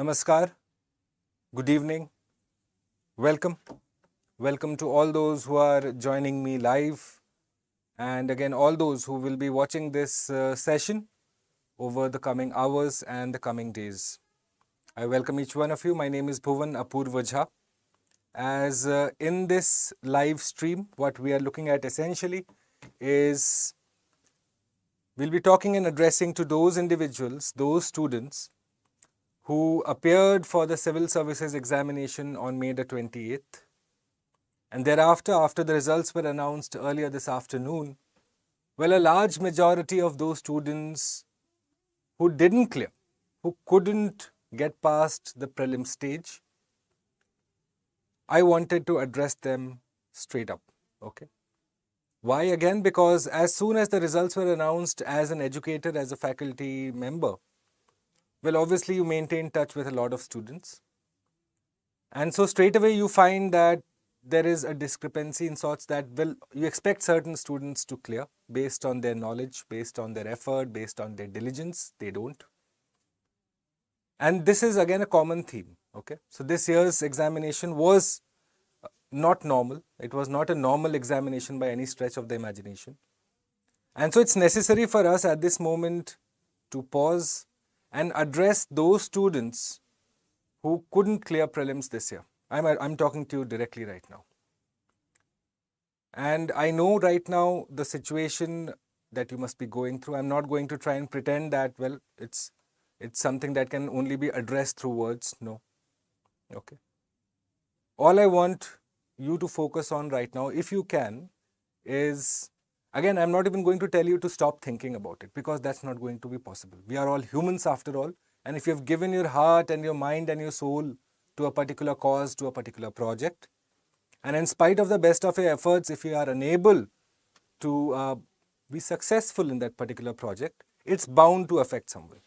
Namaskar, good evening, welcome. Welcome to all those who are joining me live and again all those who will be watching this session over the coming hours and the coming days. I welcome each one of you. My name is Bhuvan Apurva Jha. As in this live stream, what we are looking at essentially is we'll be talking and addressing to those individuals, those students who appeared for the Civil Services examination on May the 28th. And thereafter, after the results were announced earlier this afternoon, well, a large majority of those students who didn't clear, who couldn't get past the prelim stage, I wanted to address them straight up, okay? Why again? Because as soon as the results were announced, as an educator, as a faculty member, well, obviously you maintain touch with a lot of students. And so straight away you find that there is a discrepancy in sorts that, well, you expect certain students to clear based on their knowledge, based on their effort, based on their diligence. They don't. And this is again a common theme, okay? So this year's examination was not normal. It was not a normal examination by any stretch of the imagination. And so it's necessary for us at this moment to pause and address those students who couldn't clear prelims this year. I'm talking to you directly right now. And I know right now the situation that you must be going through. I'm not going to try and pretend that, well, it's something that can only be addressed through words. No. Okay. All I want you to focus on right now, if you can, is, again, I'm not even going to tell you to stop thinking about it because that's not going to be possible. We are all humans after all. And if you've given your heart and your mind and your soul to a particular cause, to a particular project, and in spite of the best of your efforts, if you are unable to be successful in that particular project, it's bound to affect someone.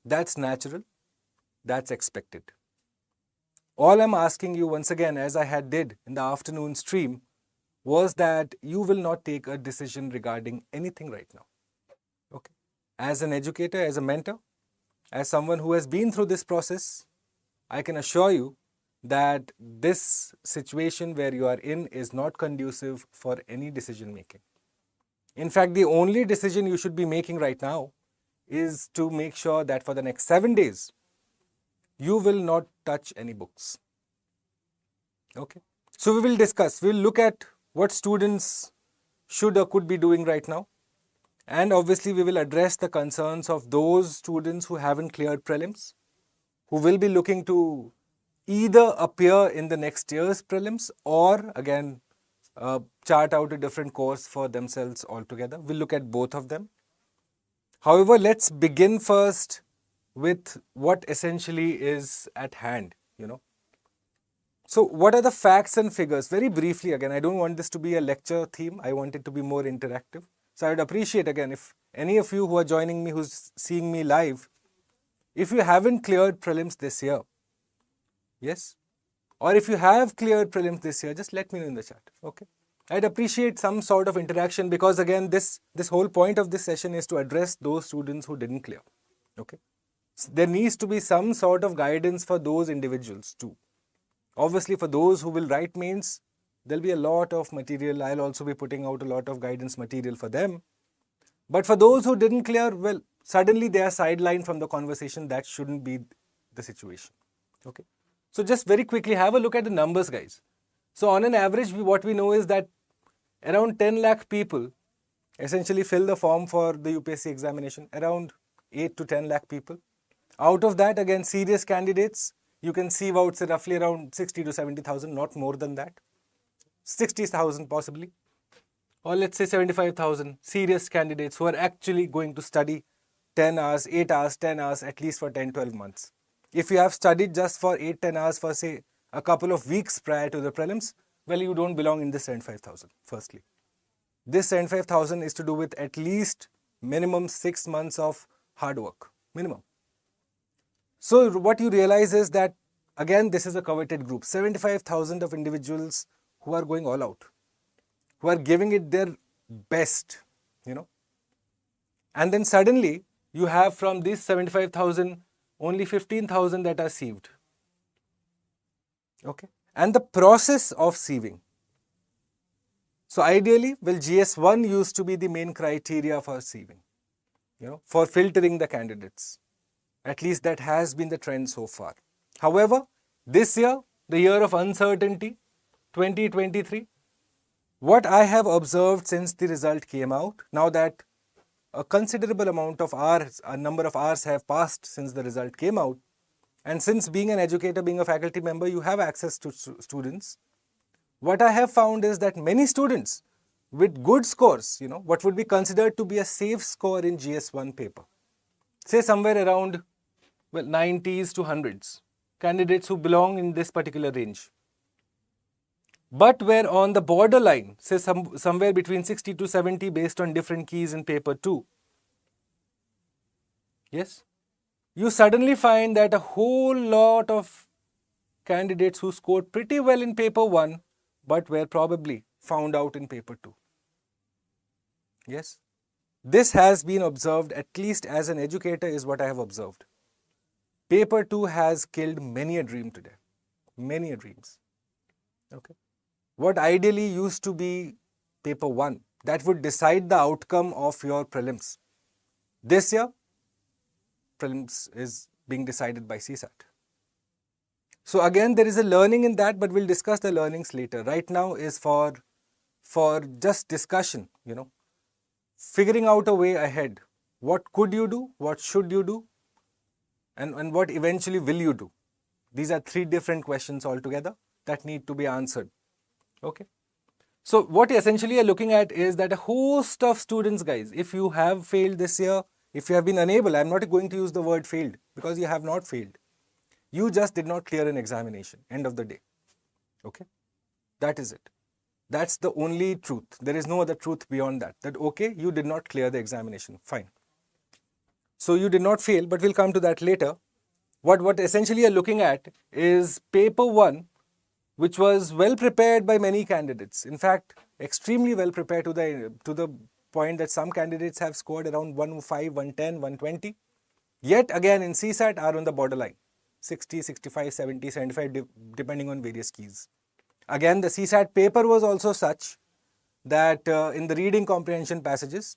That's natural. That's expected. All I'm asking you once again, as I had did in the afternoon stream, was that you will not take a decision regarding anything right now. Okay? As an educator, as a mentor, as someone who has been through this process, I can assure you that this situation where you are in is not conducive for any decision making. In fact, the only decision you should be making right now is to make sure that for the next 7 days, you will not touch any books. Okay? So we will discuss, we'll look at what students should or could be doing right now. And obviously we will address the concerns of those students who haven't cleared prelims, who will be looking to either appear in the next year's prelims or again chart out a different course for themselves altogether. We'll look at both of them. However, let's begin first with what essentially is at hand, So what are the facts and figures? Very briefly again, I don't want this to be a lecture theme. I want it to be more interactive. So I would appreciate again if any of you who are joining me, who's seeing me live, if you haven't cleared prelims this year, yes, or if you have cleared prelims this year, just let me know in the chat, okay? I'd appreciate some sort of interaction because again, this whole point of this session is to address those students who didn't clear, okay? So there needs to be some sort of guidance for those individuals too. Obviously, for those who will write mains, there'll be a lot of material. I'll also be putting out a lot of guidance material for them. But for those who didn't clear, well, suddenly they are sidelined from the conversation. That shouldn't be the situation, okay? So just very quickly, have a look at the numbers, guys. So on an average, what we know is that around 10 lakh people essentially fill the form for the UPSC examination, around 8 to 10 lakh people. Out of that, again, serious candidates, you can see about roughly around 60 to 70,000, not more than that. 60,000 possibly. Or let's say 75,000 serious candidates who are actually going to study 10 hours, 8 hours, 10 hours, at least for 10, 12 months. If you have studied just for 8, 10 hours for say a couple of weeks prior to the prelims, well, you don't belong in this 75,000, firstly. This 75,000 is to do with at least minimum 6 months of hard work, minimum. So what you realize is that, again, this is a coveted group, 75,000 of individuals who are going all out, who are giving it their best, And then suddenly you have from these 75,000 only 15,000 that are sieved. Okay. And the process of sieving. So ideally, well, GS1 used to be the main criteria for sieving, for filtering the candidates. At least that has been the trend so far. However, this year, the year of uncertainty, 2023, what I have observed since the result came out, now that a considerable amount of hours, a number of hours have passed since the result came out, and since being an educator, being a faculty member, you have access to students. What I have found is that many students with good scores, what would be considered to be a safe score in GS1 paper, say somewhere around 90s to 100s, candidates who belong in this particular range, but were on the borderline, say somewhere between 60 to 70 based on different keys in paper 2. Yes, you suddenly find that a whole lot of candidates who scored pretty well in paper 1 but were probably found out in paper 2. Yes, this has been observed, at least as an educator, is what I have observed. Paper 2 has killed many a dream today. Many a dreams. Okay. What ideally used to be paper 1, that would decide the outcome of your prelims. This year, prelims is being decided by CSAT. So again, there is a learning in that, but we'll discuss the learnings later. Right now is for just discussion, figuring out a way ahead. What could you do? What should you do? And what eventually will you do? These are 3 different questions altogether that need to be answered. Okay. So what essentially you're looking at is that a host of students, guys, if you have failed this year, if you have been unable, I'm not going to use the word failed because you have not failed. You just did not clear an examination, end of the day. Okay. That is it. That's the only truth. There is no other truth beyond that. That, okay, you did not clear the examination. Fine. So you did not fail, but we'll come to that later. What essentially you're looking at is paper 1, which was well prepared by many candidates. In fact, extremely well prepared to the point that some candidates have scored around 105, 110, 120. Yet again in CSAT are on the borderline, 60, 65, 70, 75, depending on various keys. Again, the CSAT paper was also such that in the reading comprehension passages,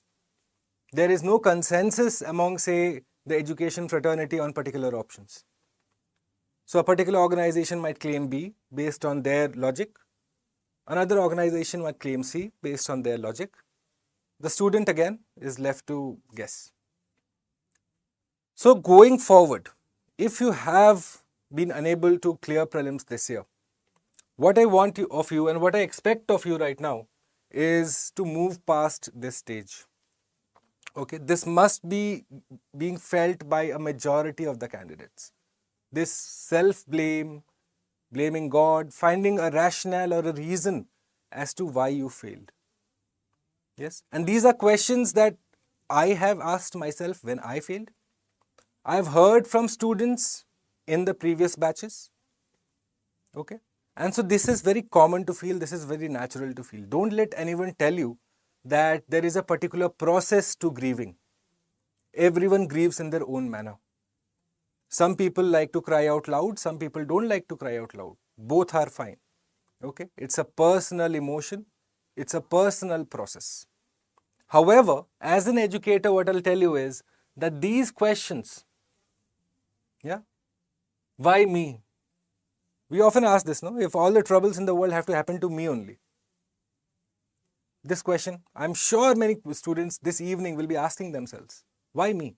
there is no consensus among, say, the education fraternity on particular options. So a particular organization might claim B based on their logic. Another organization might claim C based on their logic. The student again is left to guess. So going forward, if you have been unable to clear prelims this year, what I want of you and what I expect of you right now is to move past this stage. Okay, this must be being felt by a majority of the candidates. This self-blame, blaming God, finding a rationale or a reason as to why you failed. Yes, and these are questions that I have asked myself when I failed. I have heard from students in the previous batches. Okay, and so this is very common to feel, this is very natural to feel. Don't let anyone tell you that there is a particular process to grieving. Everyone grieves in their own manner. Some people like to cry out loud, some people don't like to cry out loud. Both are fine. Okay, it's a personal emotion, it's a personal process. However, as an educator, what I'll tell you is that these questions, why me? We often ask this, no? If all the troubles in the world have to happen to me only. This question, I'm sure many students this evening will be asking themselves, why me?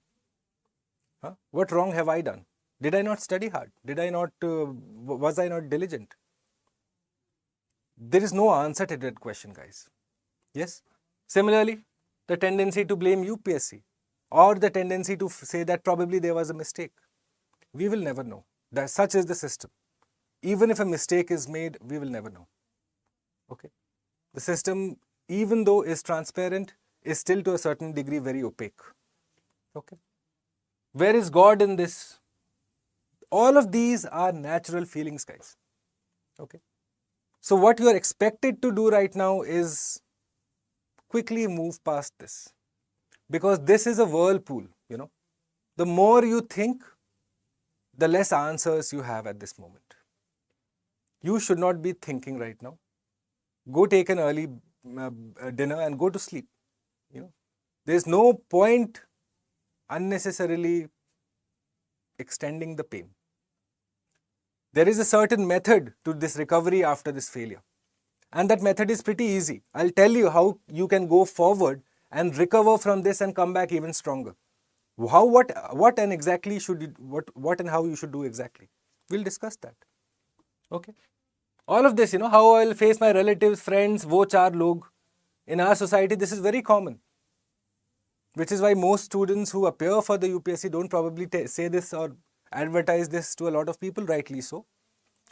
What wrong have I done? Did I not study hard? Was I not diligent? There is no answer to that question, guys. Yes? Similarly, the tendency to blame UPSC or the tendency to say that probably there was a mistake. We will never know. That such is the system. Even if a mistake is made, we will never know. Okay? The system, even though is transparent, is still to a certain degree very opaque. Okay? Where is God in this? All of these are natural feelings, guys. Okay? So what you are expected to do right now is quickly move past this. Because this is a whirlpool, The more you think, the less answers you have at this moment. You should not be thinking right now. Go take an early dinner and go to sleep. There's no point unnecessarily extending the pain. There is a certain method to this recovery after this failure. And that method is pretty easy. I'll tell you how you can go forward and recover from this and come back even stronger. What and exactly should you, what and how you should do exactly. We'll discuss that. Okay. All of this, how I'll face my relatives, friends, wo char log. In our society, this is very common. Which is why most students who appear for the UPSC don't probably say this or advertise this to a lot of people, rightly so.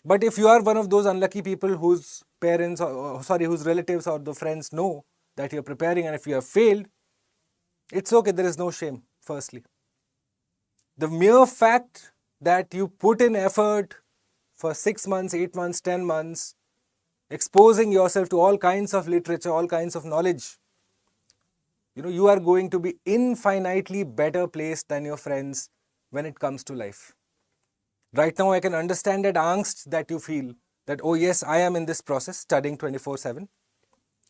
But if you are one of those unlucky people whose parents, whose relatives or the friends know that you're preparing, and if you have failed, it's okay, there is no shame, firstly. The mere fact that you put in effort for 6 months, 8 months, 10 months, exposing yourself to all kinds of literature, all kinds of knowledge, you are going to be infinitely better placed than your friends when it comes to life. Right now, I can understand that angst that you feel that, oh yes, I am in this process, studying 24/7.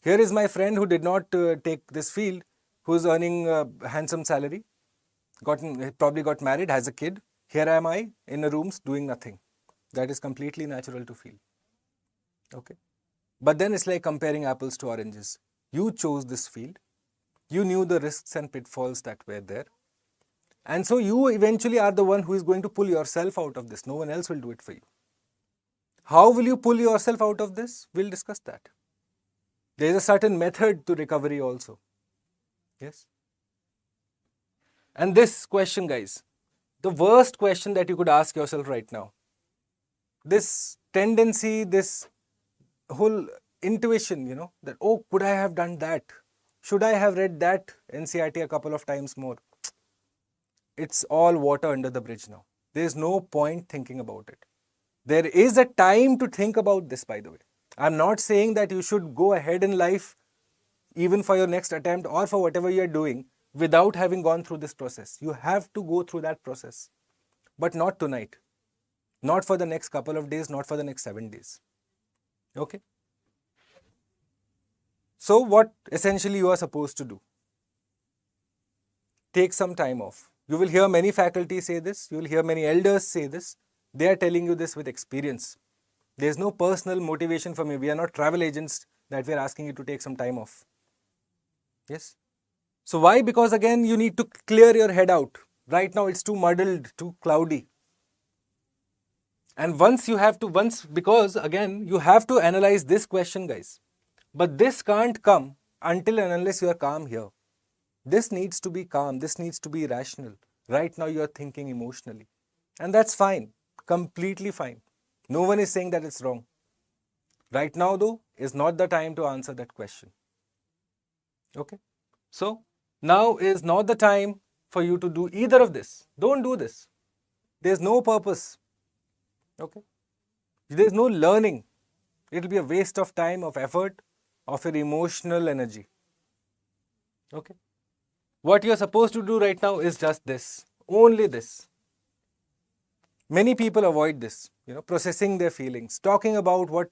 Here is my friend who did not take this field, who is earning a handsome salary, probably got married, has a kid. Here am I in a room doing nothing. That is completely natural to feel. Okay. But then it's like comparing apples to oranges. You chose this field. You knew the risks and pitfalls that were there. And so you eventually are the one who is going to pull yourself out of this. No one else will do it for you. How will you pull yourself out of this? We'll discuss that. There is a certain method to recovery also. Yes. And this question, guys, the worst question that you could ask yourself right now. This tendency, this whole intuition, that, oh, could I have done that? Should I have read that NCERT a couple of times more? It's all water under the bridge now. There is no point thinking about it. There is a time to think about this, by the way. I'm not saying that you should go ahead in life, even for your next attempt or for whatever you're doing, without having gone through this process. You have to go through that process. But not tonight. Not for the next couple of days, not for the next 7 days. Okay? So what essentially you are supposed to do? Take some time off. You will hear many faculty say this. You will hear many elders say this. They are telling you this with experience. There is no personal motivation for me. We are not travel agents that we are asking you to take some time off. Yes? So why? Because again, you need to clear your head out. Right now it's too muddled, too cloudy. And because again, you have to analyze this question, guys. But this can't come until and unless you are calm here. This needs to be calm. This needs to be rational. Right now you are thinking emotionally. And that's fine. Completely fine. No one is saying that it's wrong. Right now though, is not the time to answer that question. Okay? So, now is not the time for you to do either of this. Don't do this. There's no purpose. Okay? There's no learning. It will be a waste of time, of effort, of your emotional energy. Okay? What you're supposed to do right now is just this. Only this. Many people avoid this, processing their feelings, talking about what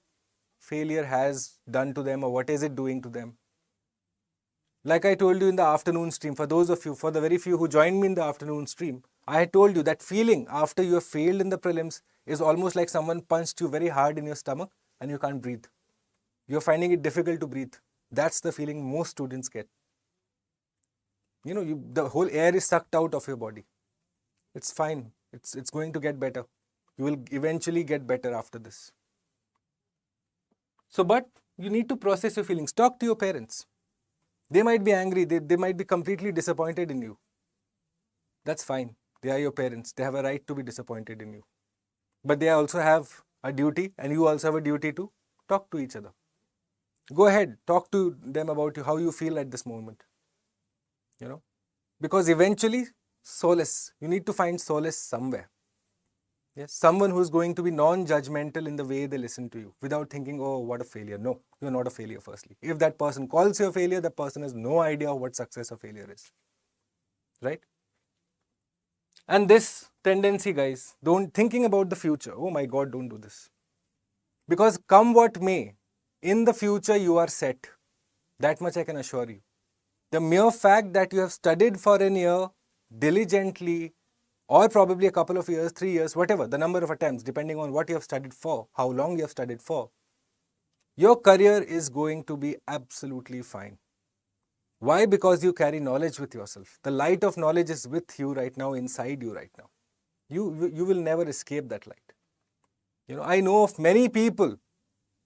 failure has done to them or what is it doing to them. Like I told you in the afternoon stream, for the very few who joined me in the afternoon stream, I had told you that feeling after you have failed in the prelims is almost like someone punched you very hard in your stomach and you can't breathe. You're finding it difficult to breathe. That's the feeling most students get. The whole air is sucked out of your body. It's fine. It's going to get better. You will eventually get better after this. So, but you need to process your feelings. Talk to your parents. They might be angry. They might be completely disappointed in you. That's fine. They are your parents. They have a right to be disappointed in you. But they also have a duty, and you also have a duty to talk to each other. Go ahead. Talk to them about how you feel at this moment. Because eventually, solace. You need to find solace somewhere. Yes, someone who is going to be non-judgmental in the way they listen to you without thinking, oh, what a failure. No, you're not a failure, firstly. If that person calls you a failure, that person has no idea what success or failure is. Right? And this tendency, guys, don't thinking about the future. Oh my God, don't do this. Because come what may, in the future you are set. That much I can assure you. The mere fact that you have studied for a year diligently, or probably a couple of years, 3 years, whatever, the number of attempts, depending on what you have studied for, how long you have studied for, your career is going to be absolutely fine. Why? Because you carry knowledge with yourself. The light of knowledge is with you right now, inside you right now. You will never escape that light. I know of many people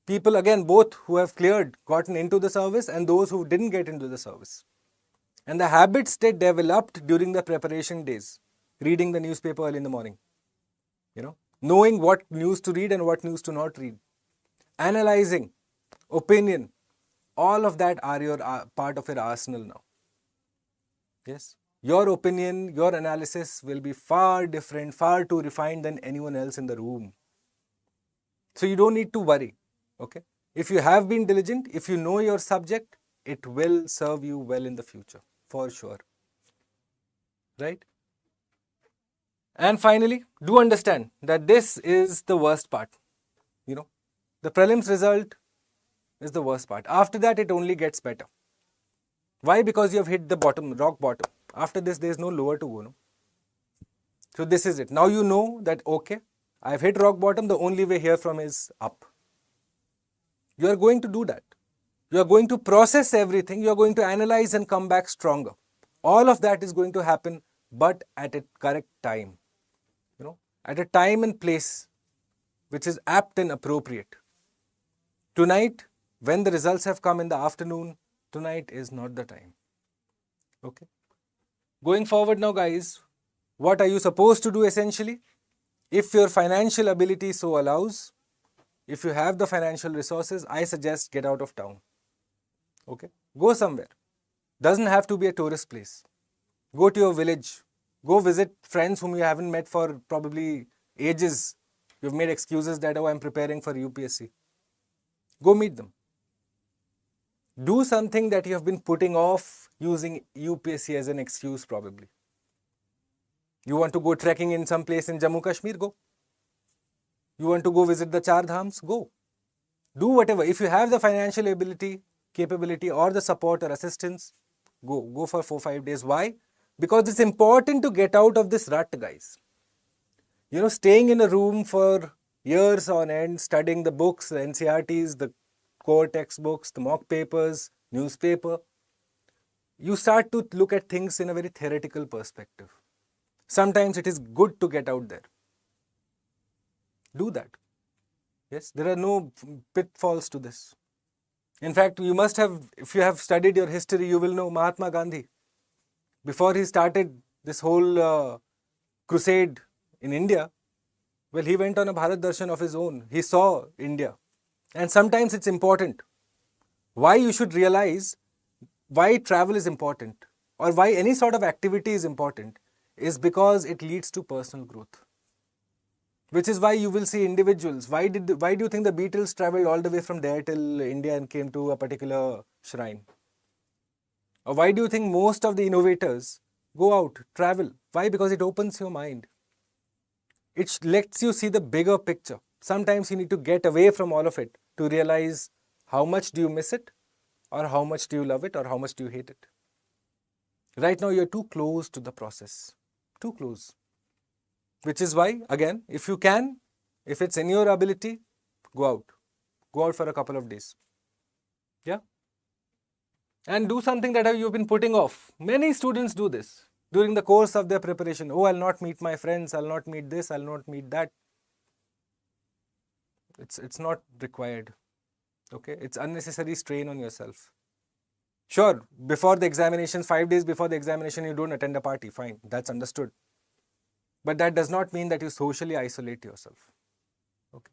again, both who have cleared, gotten into the service, and those who didn't get into the service. And the habits they developed during the preparation days, reading the newspaper early in the morning, knowing what news to read and what news to not read, analyzing, opinion, all of that are your part of your arsenal now. Yes, your opinion, your analysis will be far different, far too refined than anyone else in the room. So you don't need to worry. Okay, if you have been diligent, if you know your subject, it will serve you well in the future, for sure. Right? And finally, do understand that this is the worst part. The prelims result is the worst part. After that, it only gets better. Why? Because you have hit the bottom, rock bottom. After this, there is no lower to go. No? So this is it. Now you know that, okay, I have hit rock bottom. The only way here from is up. You are going to do that. You are going to process everything. You are going to analyze and come back stronger. All of that is going to happen, but at a correct time. At a time and place which is apt and appropriate. Tonight, when the results have come in the afternoon, tonight is not the time. Okay. Going forward now, guys, what are you supposed to do essentially? If your financial ability so allows, if you have the financial resources, I suggest get out of town. Okay. Go somewhere. Doesn't have to be a tourist place. Go to your village. Go visit friends whom you haven't met for probably ages. You've made excuses that, oh, I'm preparing for UPSC. Go meet them. Do something that you have been putting off using UPSC as an excuse probably. You want to go trekking in some place in Jammu Kashmir? Go. You want to go visit the Char Dhams? Go. Do whatever. If you have the financial ability, capability or the support or assistance, go. Go for 4-5 days. Why? Because it's important to get out of this rut, guys. Staying in a room for years on end, studying the books, the NCERTs, the core textbooks, the mock papers, newspaper, you start to look at things in a very theoretical perspective. Sometimes it is good to get out there. Do that. Yes, there are no pitfalls to this. In fact, you must have, if you have studied your history, you will know Mahatma Gandhi. Before he started this whole crusade in India, well, he went on a Bharat Darshan of his own. He saw India. And sometimes it's important. Why you should realize why travel is important or why any sort of activity is important is because it leads to personal growth. Which is why you will see individuals. Why do you think the Beatles traveled all the way from there till India and came to a particular shrine? Or why do you think most of the innovators go out, travel? Why? Because it opens your mind. It lets you see the bigger picture. Sometimes you need to get away from all of it to realize how much do you miss it or how much do you love it or how much do you hate it. Right now you're too close to the process. Too close. Which is why, again, if you can, if it's in your ability, go out. Go out for a couple of days. Yeah? And do something that you've been putting off. Many students do this during the course of their preparation. Oh, I'll not meet my friends. I'll not meet this. I'll not meet that. It's not required. Okay? It's unnecessary strain on yourself. Sure, before the examination, 5 days before the examination, you don't attend a party. Fine. That's understood. But that does not mean that you socially isolate yourself. Okay.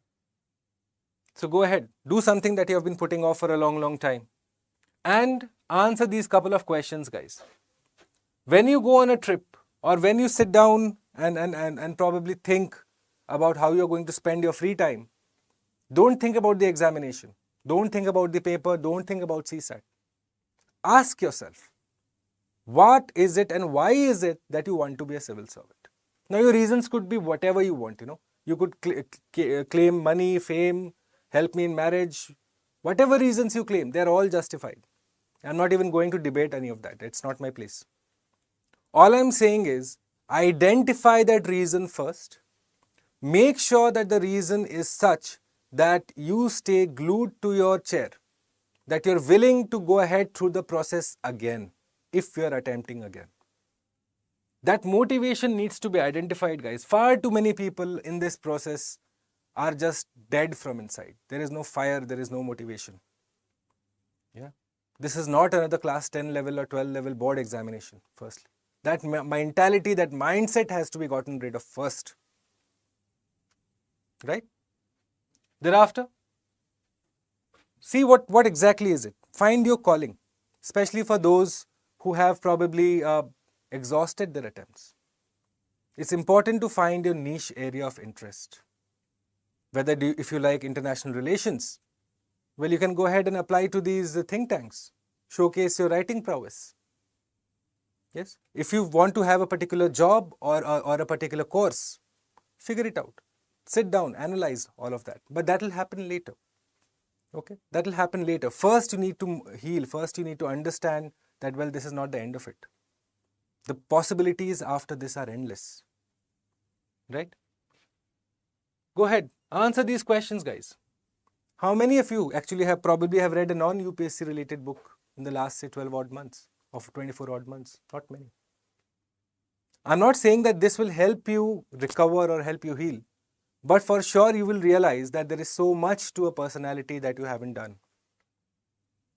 So go ahead. Do something that you have been putting off for a long, long time. And answer these couple of questions, guys. When you go on a trip or when you sit down and probably think about how you're going to spend your free time, don't think about the examination. Don't think about the paper. Don't think about CSAT. Ask yourself, what is it and why is it that you want to be a civil servant? Now your reasons could be whatever you want, You could claim money, fame, help me in marriage. Whatever reasons you claim, they're all justified. I'm not even going to debate any of that. It's not my place. All I'm saying is, identify that reason first. Make sure that the reason is such that you stay glued to your chair, that you're willing to go ahead through the process again, if you're attempting again. That motivation needs to be identified, guys. Far too many people in this process are just dead from inside. There is no fire, there is no motivation. Yeah. This is not another class 10 level or 12 level board examination, firstly. That mentality, that mindset has to be gotten rid of first. Right? Thereafter, see what exactly is it. Find your calling, especially for those who have probably exhausted their attempts. It's important to find your niche area of interest. Whether if you like international relations, well, you can go ahead and apply to these think tanks. Showcase your writing prowess. Yes. If you want to have a particular job or a particular course, figure it out. Sit down, analyze all of that. But that will happen later. Okay, that will happen later. First, you need to heal. First, you need to understand that, well, this is not the end of it. The possibilities after this are endless. Right? Go ahead. Answer these questions, guys. How many of you actually have read a non-UPSC related book in the last, say, 12 odd months or 24 odd months? Not many. I'm not saying that this will help you recover or help you heal. But for sure, you will realize that there is so much to a personality that you haven't done.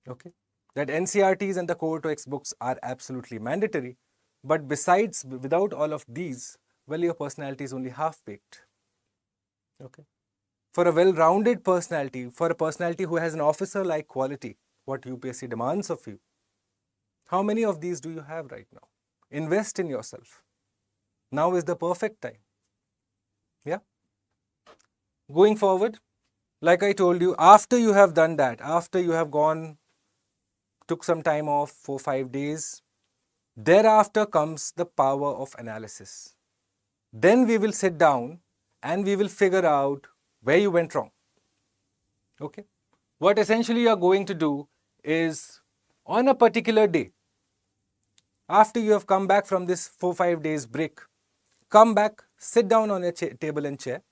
Okay? That NCRTs and the core textbooks are absolutely mandatory. But besides, without all of these, well, your personality is only half-baked. Okay? For a well-rounded personality, for a personality who has an officer-like quality, what UPSC demands of you, how many of these do you have right now? Invest in yourself. Now is the perfect time. Yeah? Going forward, like I told you, after you have done that, after you have took some time off for 5 days, thereafter comes the power of analysis. Then we will sit down and we will figure out where you went wrong. Okay? What essentially you are going to do is, on a particular day, after you have come back from this 4-5 days break, come back, sit down on a table and chair,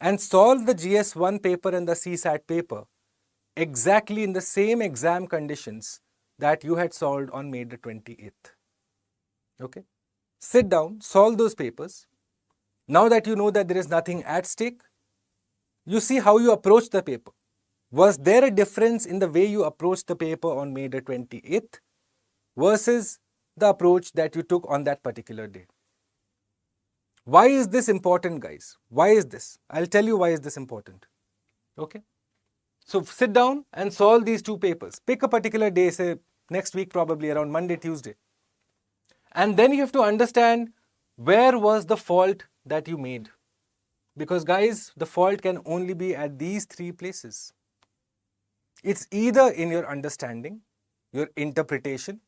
and solve the GS1 paper and the CSAT paper exactly in the same exam conditions that you had solved on May the 28th. Okay? Sit down, solve those papers. Now that you know that there is nothing at stake, you see how you approach the paper. Was there a difference in the way you approached the paper on May the 28th versus the approach that you took on that particular day? Why is this important, guys? Why is this? I'll tell you why is this important. Okay? So sit down and solve these two papers. Pick a particular day, say next week probably around Monday, Tuesday. And then you have to understand where was the fault that you made. Because guys, the fault can only be at these 3 places. It's either in your understanding, your interpretation,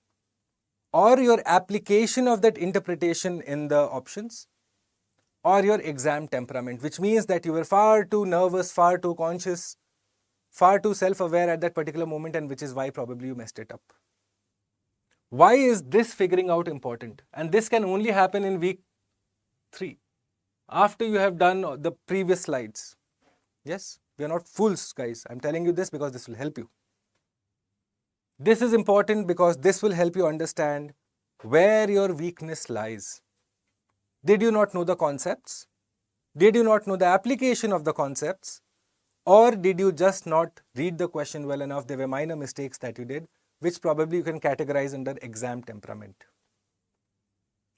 or your application of that interpretation in the options, or your exam temperament, which means that you were far too nervous, far too conscious, far too self-aware at that particular moment, and which is why probably you messed it up. Why is this figuring out important? And this can only happen in week 3, after you have done the previous slides. Yes, we are not fools, guys. I'm telling you this because this will help you. This is important because this will help you understand where your weakness lies. Did you not know the concepts? Did you not know the application of the concepts? Or did you just not read the question well enough? There were minor mistakes that you did, which probably you can categorize under exam temperament.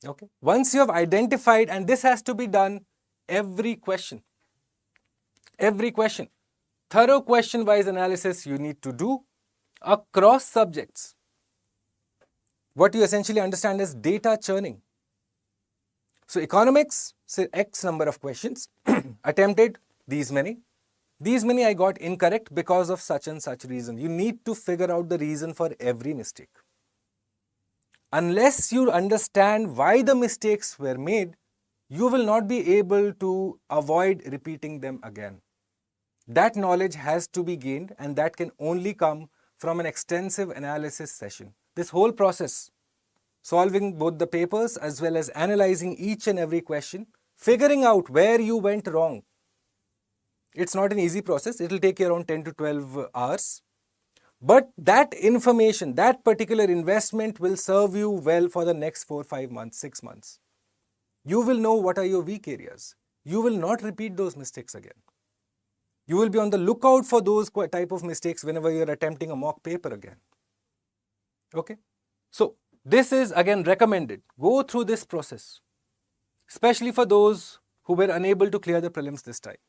Okay. Once you have identified, and this has to be done every question. Every question. Thorough question-wise analysis you need to do across subjects. What you essentially understand is data churning. So economics, say X number of questions, attempted these many. These many I got incorrect because of such and such reason. You need to figure out the reason for every mistake. Unless you understand why the mistakes were made, you will not be able to avoid repeating them again. That knowledge has to be gained, and that can only come from an extensive analysis session. This whole process, solving both the papers as well as analyzing each and every question, figuring out where you went wrong. It's not an easy process. It will take you around 10 to 12 hours. But that information, that particular investment will serve you well for the next 4, 5 months, 6 months. You will know what are your weak areas. You will not repeat those mistakes again. You will be on the lookout for those type of mistakes whenever you're attempting a mock paper again. Okay? So, this is again recommended. Go through this process, especially for those who were unable to clear the prelims this time.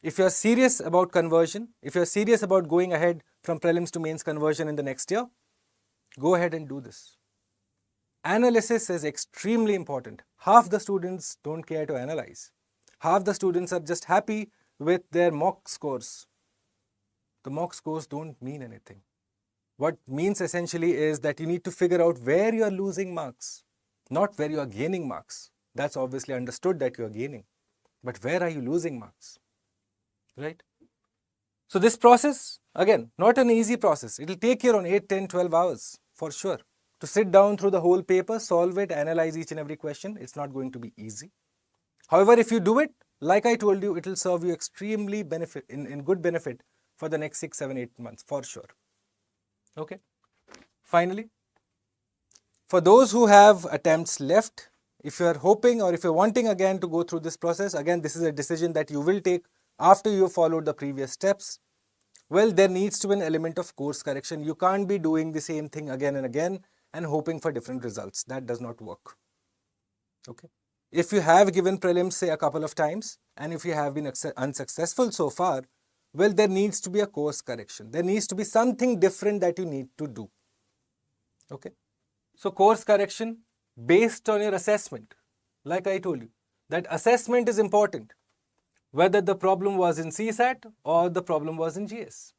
If you're serious about conversion, if you're serious about going ahead from prelims to mains conversion in the next year, go ahead and do this. Analysis is extremely important. Half the students don't care to analyze. Half the students are just happy with their mock scores. The mock scores don't mean anything. What means essentially is that you need to figure out where you are losing marks, not where you are gaining marks. That's obviously understood that you are gaining. But where are you losing marks? Right? So this process, again, not an easy process. It will take you around 8, 10, 12 hours for sure. To sit down through the whole paper, solve it, analyze each and every question, it's not going to be easy. However, if you do it, like I told you, it will serve you extremely in good benefit for the next 6, 7, 8 months for sure. Okay. Finally, for those who have attempts left, if you are hoping or if you're wanting again to go through this process, again, this is a decision that you will take after you have followed the previous steps. Well, there needs to be an element of course correction. You can't be doing the same thing again and again and hoping for different results. That does not work. Okay. If you have given prelims, say, a couple of times, and if you have been unsuccessful so far, well, there needs to be a course correction. There needs to be something different that you need to do. Okay. So, course correction based on your assessment. Like I told you, that assessment is important, whether the problem was in CSAT or the problem was in GS.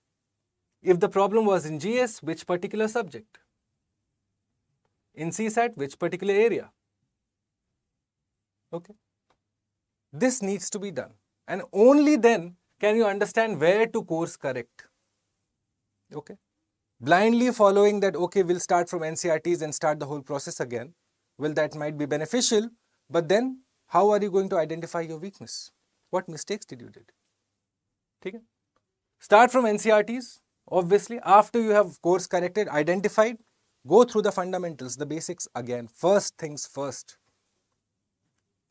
If the problem was in GS, which particular subject? In CSAT, which particular area? Okay. This needs to be done. And only then can you understand where to course correct. Okay. Blindly following that, okay, we'll start from NCRTs and start the whole process again. Well, that might be beneficial, but then how are you going to identify your weakness? What mistakes did you do? Okay. Start from NCRTs. Obviously, after you have course corrected, identified, go through the fundamentals, the basics again. First things first.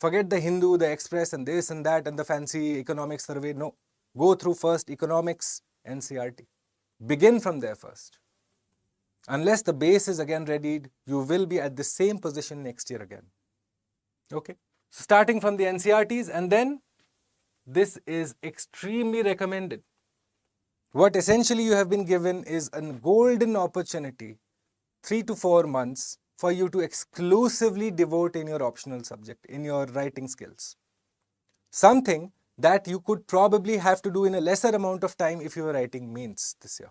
Forget the Hindu, the Express and this and that and the fancy economics survey. No. Go through first economics, NCRT. Begin from there first. Unless the base is again readied, you will be at the same position next year again. Okay. So starting from the NCRTs, and then this is extremely recommended. What essentially you have been given is a golden opportunity, 3 to 4 months, for you to exclusively devote in your optional subject, in your writing skills. Something that you could probably have to do in a lesser amount of time if you were writing mains this year.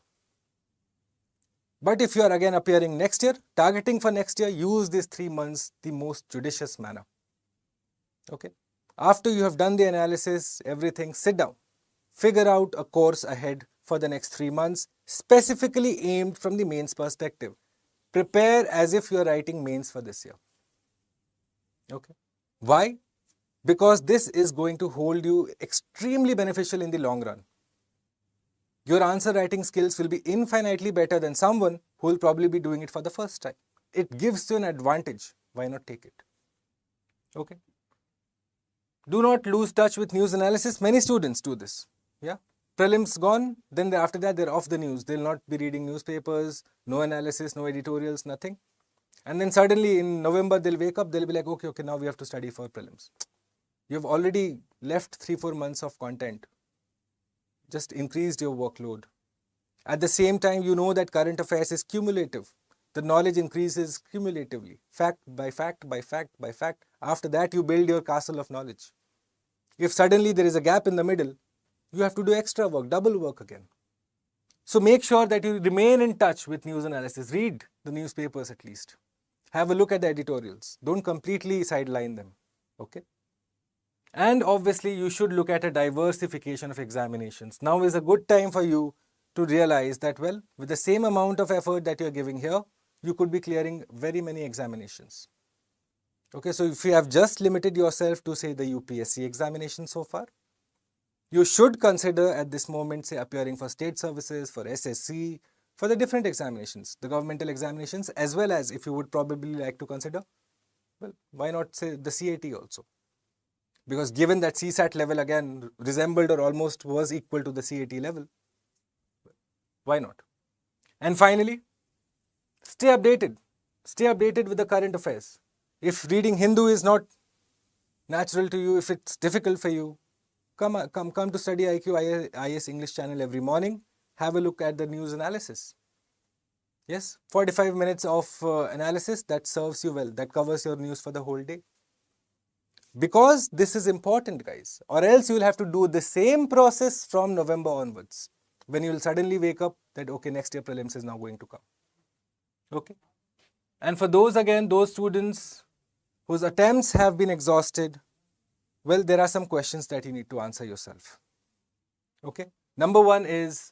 But if you are again appearing next year, targeting for next year, use these 3 months the most judicious manner. Okay. After you have done the analysis, everything, sit down. Figure out a course ahead for the next 3 months, specifically aimed from the mains perspective. Prepare as if you are writing mains for this year. Okay. Why? Because this is going to hold you extremely beneficial in the long run. Your answer writing skills will be infinitely better than someone who will probably be doing it for the first time. It gives you an advantage. Why not take it? Okay. Do not lose touch with news analysis. Many students do this. Yeah. Prelims gone, then after that they're off the news. They'll not be reading newspapers, no analysis, no editorials, nothing. And then suddenly in November they'll wake up, they'll be like, okay, now we have to study for prelims. You've already left 3-4 months of content. Just increased your workload. At the same time, you know that current affairs is cumulative. The knowledge increases cumulatively, fact by fact by fact by fact. After that, you build your castle of knowledge. If suddenly there is a gap in the middle, you have to do extra work, double work again. So make sure that you remain in touch with news analysis. Read the newspapers at least. Have a look at the editorials. Don't completely sideline them. Okay. And obviously, you should look at a diversification of examinations. Now is a good time for you to realize that, well, with the same amount of effort that you're giving here, you could be clearing very many examinations. Okay, so if you have just limited yourself to, say, the UPSC examination so far, you should consider at this moment, say, appearing for state services, for SSC, for the different examinations, the governmental examinations, as well as if you would probably like to consider, well, why not say the CAT also? Because given that CSAT level again resembled or almost was equal to the CAT level, why not? And finally, stay updated. Stay updated with the current affairs. If reading Hindu is not natural to you, if it's difficult for you, come to StudyIQ IAS English channel every morning. Have a look at the news analysis. Yes, 45 minutes of analysis that serves you well, that covers your news for the whole day. Because this is important, guys, or else you will have to do the same process from November onwards, when you will suddenly wake up that, okay, next year prelims is now going to come. Okay. And for those students whose attempts have been exhausted, well, there are some questions that you need to answer yourself. Okay. Number one is,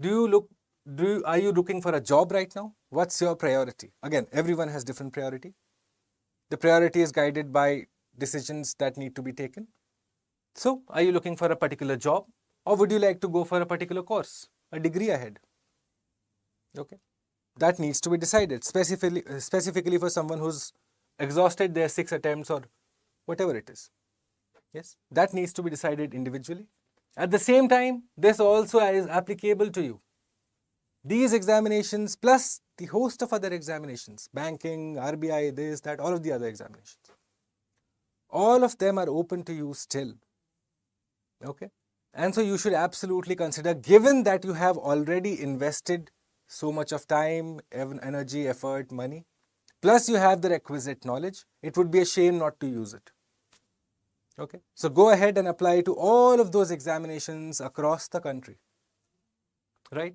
are you looking for a job right now? What's your priority? Again, everyone has different priority. The priority is guided by decisions that need to be taken. So, are you looking for a particular job, or would you like to go for a particular course, a degree ahead? Okay. That needs to be decided specifically for someone who's exhausted their 6 attempts or whatever it is. Yes, that needs to be decided individually. At the same time, this also is applicable to you. These examinations plus the host of other examinations, banking, RBI, this, that, all of the other examinations, all of them are open to you still. Okay. And so you should absolutely consider, given that you have already invested so much of time, energy, effort, money, plus you have the requisite knowledge, it would be a shame not to use it. Okay. So go ahead and apply to all of those examinations across the country. Right.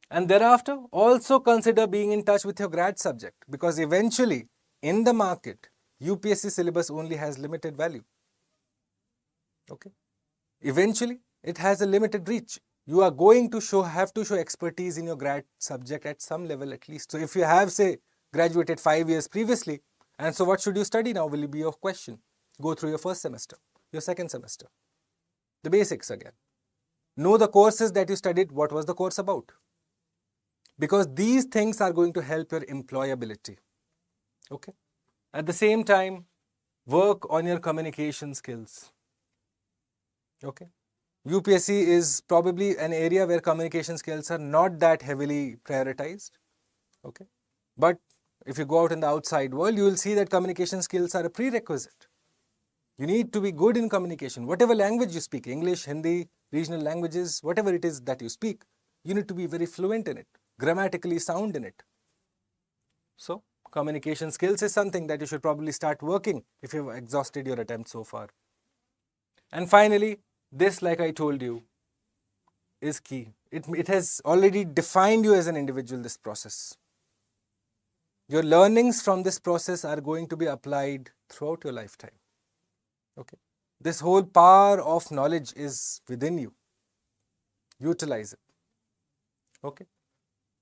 And thereafter, also consider being in touch with your grad subject, because eventually in the market, UPSC syllabus only has limited value. Okay. Eventually, it has a limited reach. You are going to have to show expertise in your grad subject at some level at least. So if you have, say, graduated 5 years previously, and so what should you study now will be your question. Go through your first semester, your second semester. The basics again. Know the courses that you studied, what was the course about? Because these things are going to help your employability. Okay. At the same time, work on your communication skills. Okay. UPSC is probably an area where communication skills are not that heavily prioritized. Okay. But if you go out in the outside world, you will see that communication skills are a prerequisite. You need to be good in communication. Whatever language you speak, English, Hindi, regional languages, whatever it is that you speak, you need to be very fluent in it, grammatically sound in it. So, communication skills is something that you should probably start working if you've exhausted your attempts so far. And finally, this, like I told you, is key. It has already defined you as an individual, this process. Your learnings from this process are going to be applied throughout your lifetime. Okay. This whole power of knowledge is within you. Utilize it. Okay.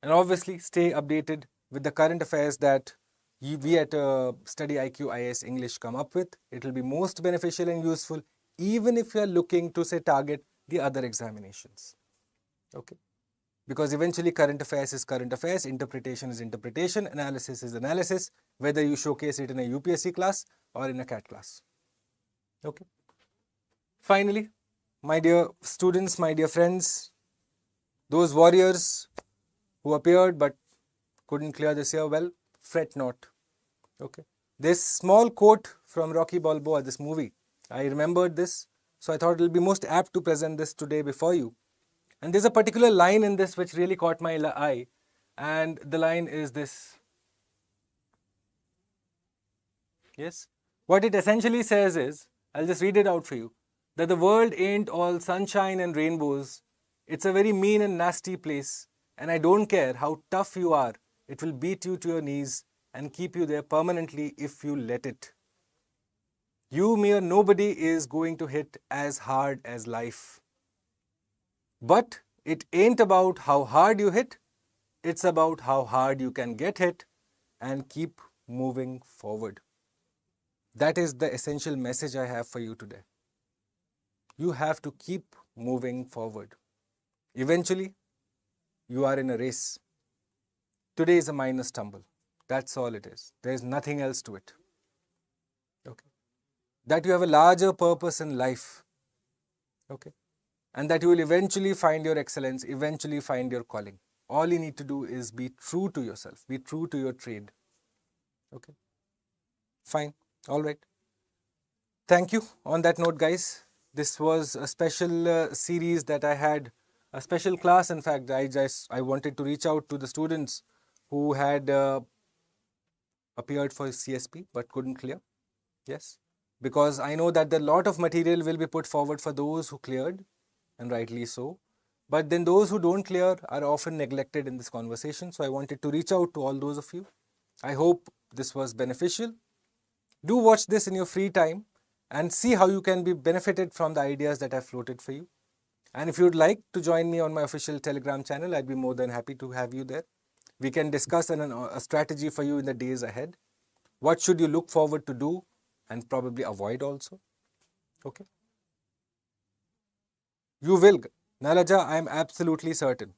And obviously, stay updated with the current affairs that we at StudyIQ IAS English come up with. It will be most beneficial and useful, even if you are looking to, say, target the other examinations. Okay. Because eventually current affairs is current affairs, interpretation is interpretation, analysis is analysis, whether you showcase it in a UPSC class or in a CAT class. Okay. Finally, my dear students, my dear friends, those warriors who appeared but couldn't clear this year, well, fret not. Okay. This small quote from Rocky Balboa, this movie, I remembered this, so I thought it will be most apt to present this today before you. And there's a particular line in this which really caught my eye, and the line is this. Yes? What it essentially says is, I'll just read it out for you, that the world ain't all sunshine and rainbows. It's a very mean and nasty place, and I don't care how tough you are, it will beat you to your knees and keep you there permanently if you let it. You, mere nobody, is going to hit as hard as life. But it ain't about how hard you hit, it's about how hard you can get hit and keep moving forward. That is the essential message I have for you today. You have to keep moving forward. Eventually, you are in a race. Today is a minor stumble. That's all it is. There is nothing else to it. Okay. That you have a larger purpose in life. Okay. And that you will eventually find your excellence, eventually find your calling. All you need to do is be true to yourself, be true to your trade. Okay. Fine. All right. Thank you. On that note, guys, this was a special series that I had, a special class. In fact, I wanted to reach out to the students who had appeared for CSP but couldn't clear. Yes, because I know that a lot of material will be put forward for those who cleared, and rightly so. But then those who don't clear are often neglected in this conversation. So I wanted to reach out to all those of you. I hope this was beneficial. Do watch this in your free time and see how you can be benefited from the ideas that I floated for you. And if you'd like to join me on my official Telegram channel, I'd be more than happy to have you there. We can discuss a strategy for you in the days ahead. What should you look forward to do and probably avoid also? Okay. You will. Nalaja, I am absolutely certain.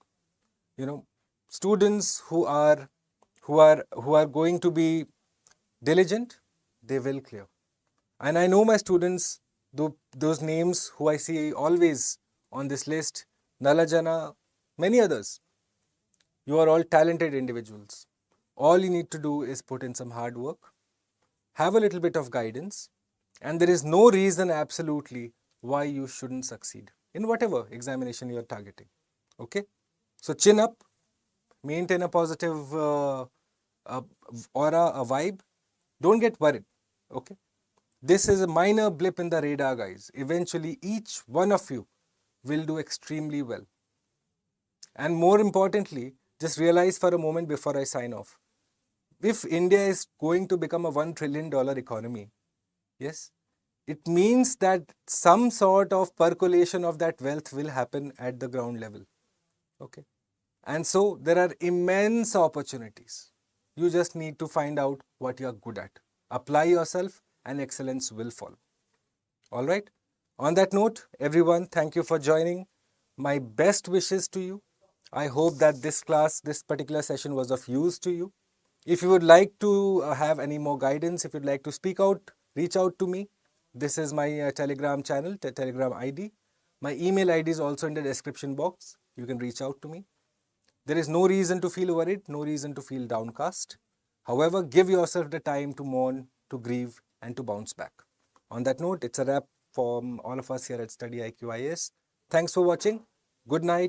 Students who are going to be diligent, they will clear. And I know my students, those names who I see always on this list, Nalajana, many others. You are all talented individuals. All you need to do is put in some hard work, have a little bit of guidance, and there is no reason absolutely why you shouldn't succeed in whatever examination you are targeting. Okay? So chin up, maintain a positive aura, a vibe. Don't get worried. Okay? This is a minor blip in the radar, guys. Eventually, each one of you will do extremely well. And more importantly, just realize for a moment before I sign off. If India is going to become a $1 trillion economy, yes, it means that some sort of percolation of that wealth will happen at the ground level. Okay. And so there are immense opportunities. You just need to find out what you are good at. Apply yourself and excellence will follow. All right. On that note, everyone, thank you for joining. My best wishes to you. I hope that this particular session was of use to you. If you would like to have any more guidance, if you'd like to speak out, reach out to me. This is my Telegram channel, Telegram ID. My email ID is also in the description box. You can reach out to me. There is no reason to feel worried, no reason to feel downcast. However, give yourself the time to mourn, to grieve, and to bounce back. On that note, it's a wrap from all of us here at StudyIQ IAS. Thanks for watching. Good night.